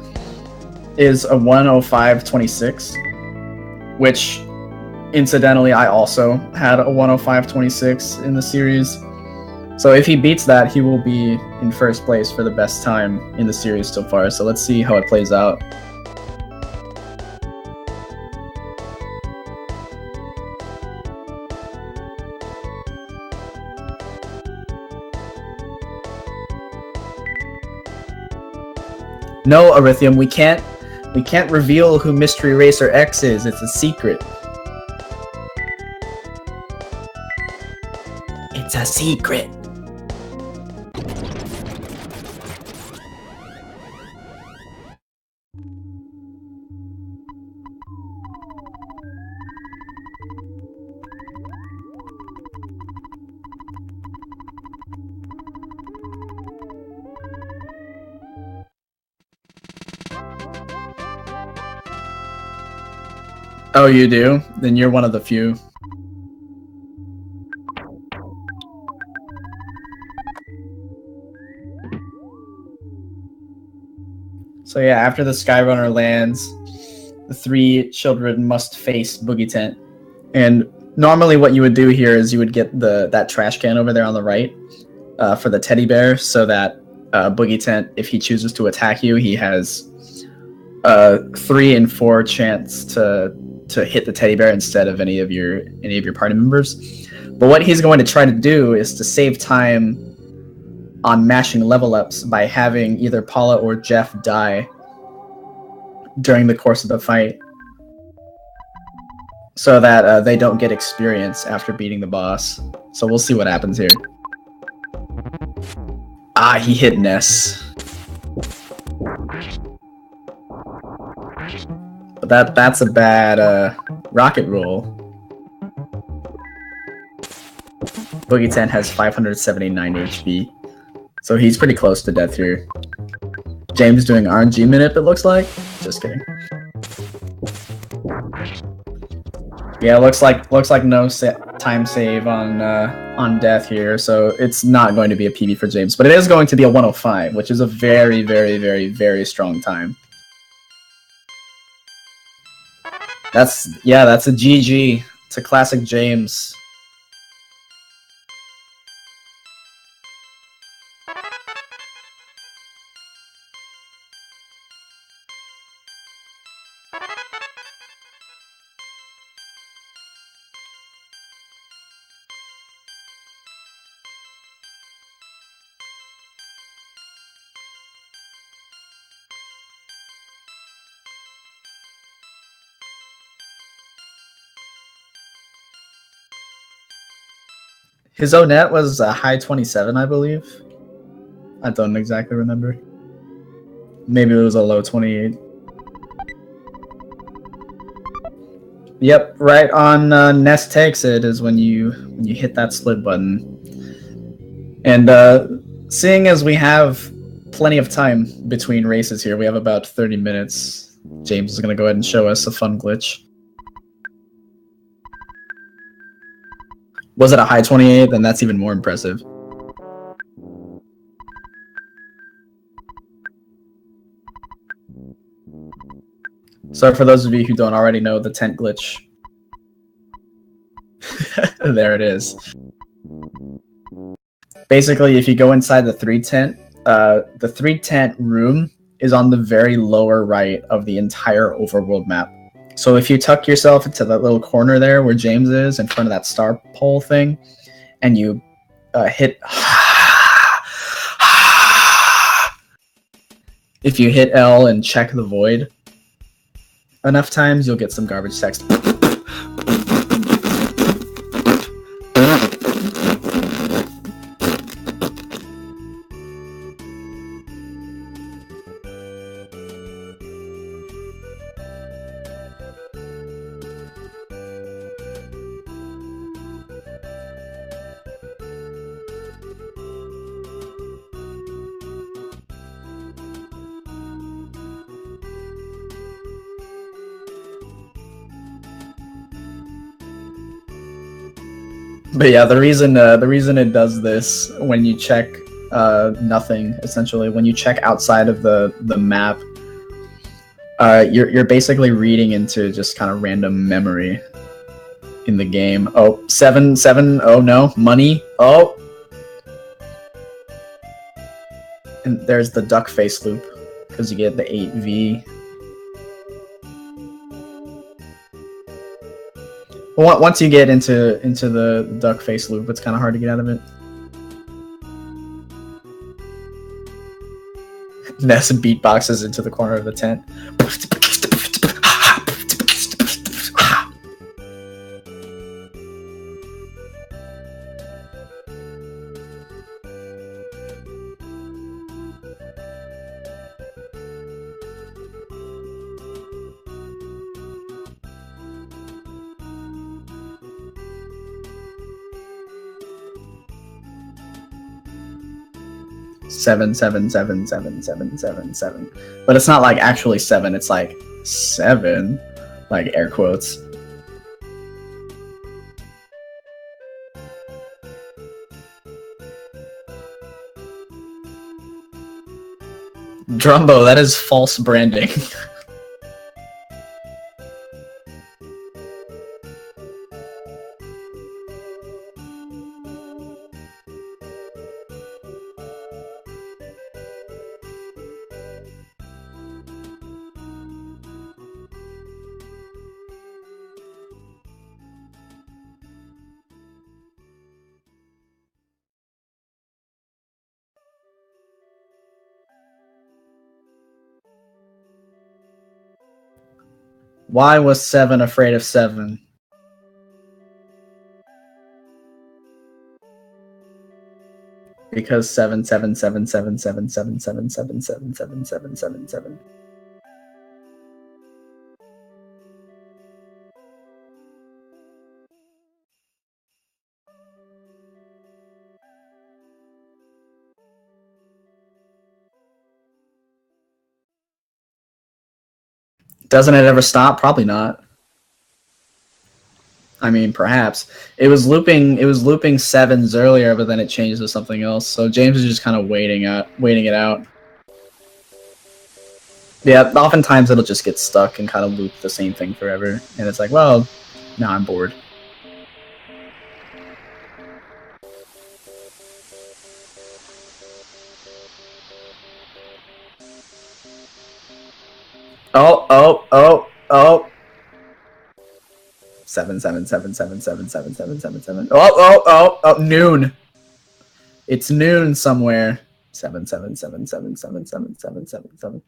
is a 105.26, which incidentally I also had a 105.26 in the series. So if he beats that, he will be in first place for the best time in the series so far. So let's see how it plays out. No, Arithium, we can't reveal who Mystery Racer X is. It's a secret. It's a secret. Oh, you do? Then you're one of the few. So yeah, after the Skyrunner lands, the three children must face Boogie Tent. And normally what you would do here is you would get that trash can over there on the right for the teddy bear, so that Boogie Tent, if he chooses to attack you, he has 3 in 4 chance to hit the teddy bear instead of any of your party members. But what he's going to try to do is to save time on mashing level ups by having either Paula or Jeff die during the course of the fight, so that they don't get experience after beating the boss. So we'll see what happens here. Ah, he hit Ness. But that's a bad rocket roll. Boogie Tent has 579 HP. So he's pretty close to death here. James doing RNG minute, it looks like. Just kidding. Yeah, looks like no time save on death here, so it's not going to be a PB for James, but it is going to be a 105, which is a very, very, very, very strong time. That's a GG to Classic James. His O net was a high 27, I believe. I don't exactly remember. Maybe it was a low 28. Yep, right on Nest Takes It is when you hit that split button. And seeing as we have plenty of time between races here, we have about 30 minutes. James is going to go ahead and show us a fun glitch. Was it a high 28? Then that's even more impressive. So for those of you who don't already know the tent glitch, there it is. Basically, if you go inside the 3 tent, the 3 tent room is on the very lower right of the entire overworld map. So if you tuck yourself into that little corner there where James is, in front of that star pole thing, and you hit... if you hit L and check the void enough times, you'll get some garbage text. But yeah, the reason it does this when you check nothing, essentially, when you check outside of the map, you're basically reading into just kind of random memory in the game. Oh, 7, oh no, money, oh! And there's the duck face loop, because you get the 8V. Once you get into the duck face loop, it's kind of hard to get out of it. Ness beatboxes into the corner of the tent. 7777777. But it's not like actually 7, it's like 7, like air quotes. Drumbo, that is false branding. Why was 7 afraid of 7? Because 777777777777777. Doesn't it ever stop? Probably not. I mean, perhaps. It was looping 7s earlier, but then it changed to something else. So James is just kind of waiting it out. Yeah, oftentimes it'll just get stuck and kind of loop the same thing forever. And it's like, well, now I'm bored. Oh. 777777777. Oh, noon. It's noon somewhere. 777777777.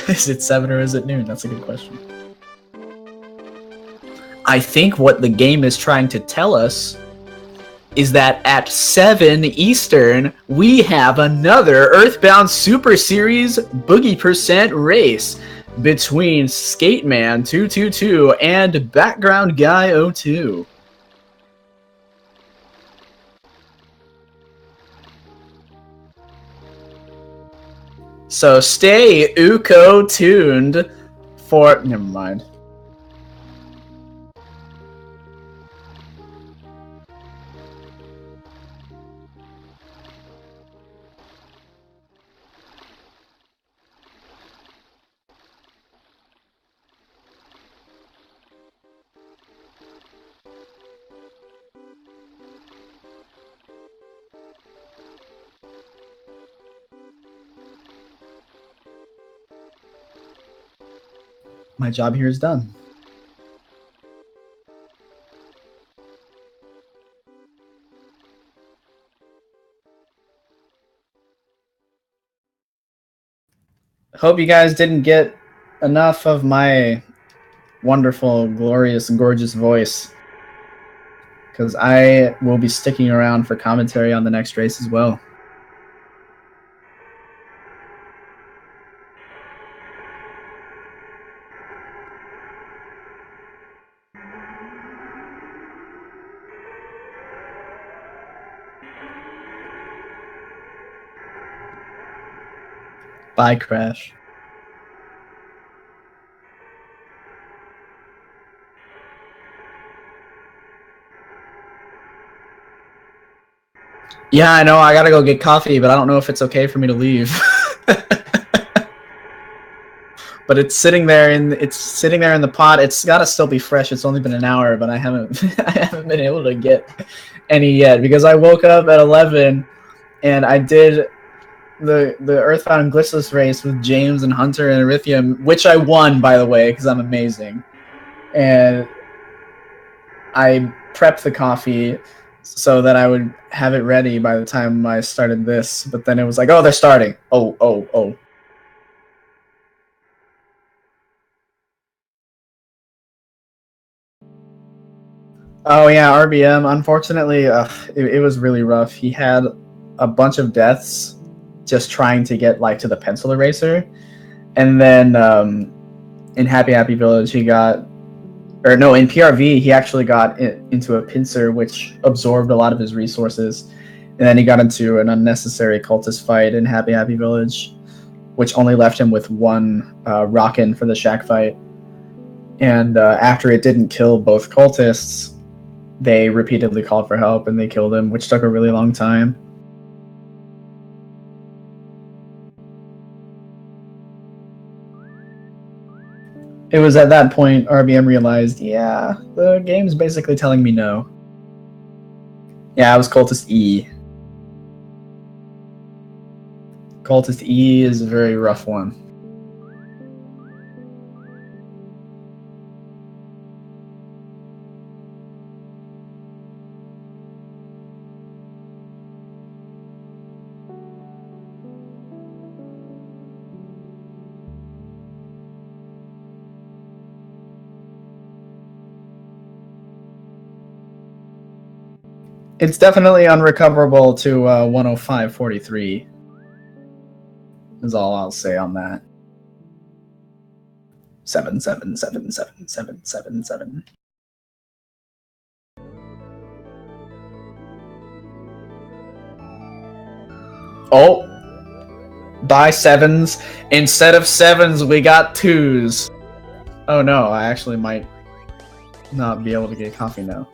Is it 7 or is it noon? That's a good question. I think what the game is trying to tell us is that at 7 Eastern, we have another Earthbound Super Series Boogie Percent race between Skateman 222 and Background Guy 02. So stay Uko tuned for... Never mind. My job here is done. Hope you guys didn't get enough of my wonderful, glorious, gorgeous voice, because I will be sticking around for commentary on the next race as well. Bye, Crash. Yeah, I know, I gotta go get coffee, but I don't know if it's okay for me to leave. But it's sitting there in the pot. It's gotta still be fresh. It's only been an hour, but I haven't been able to get any yet because I woke up at 11 and I did the Earthbound Glitchless race with James and Hunter and Erythium, which I won, by the way, because I'm amazing. And I prepped the coffee so that I would have it ready by the time I started this. But then it was like, oh, they're starting. Oh. Oh yeah, RBM. Unfortunately, it was really rough. He had a bunch of deaths just trying to get like to the pencil eraser, and then in Happy Village he got, or no, in PRV he actually got into a pincer which absorbed a lot of his resources, and then he got into an unnecessary cultist fight in Happy Village, which only left him with one rockin' for the shack fight. And after it didn't kill both cultists, they repeatedly called for help and they killed him, which took a really long time. It was at that point RBM realized, yeah, the game's basically telling me no. Yeah, it was Cultist E. Cultist E is a very rough one. It's definitely unrecoverable to 105.43. Is all I'll say on that. 7777777. Oh, by 7s. Instead of 7s, we got 2s. Oh no, I actually might not be able to get coffee now.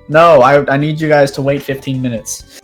No, I need you guys to wait 15 minutes.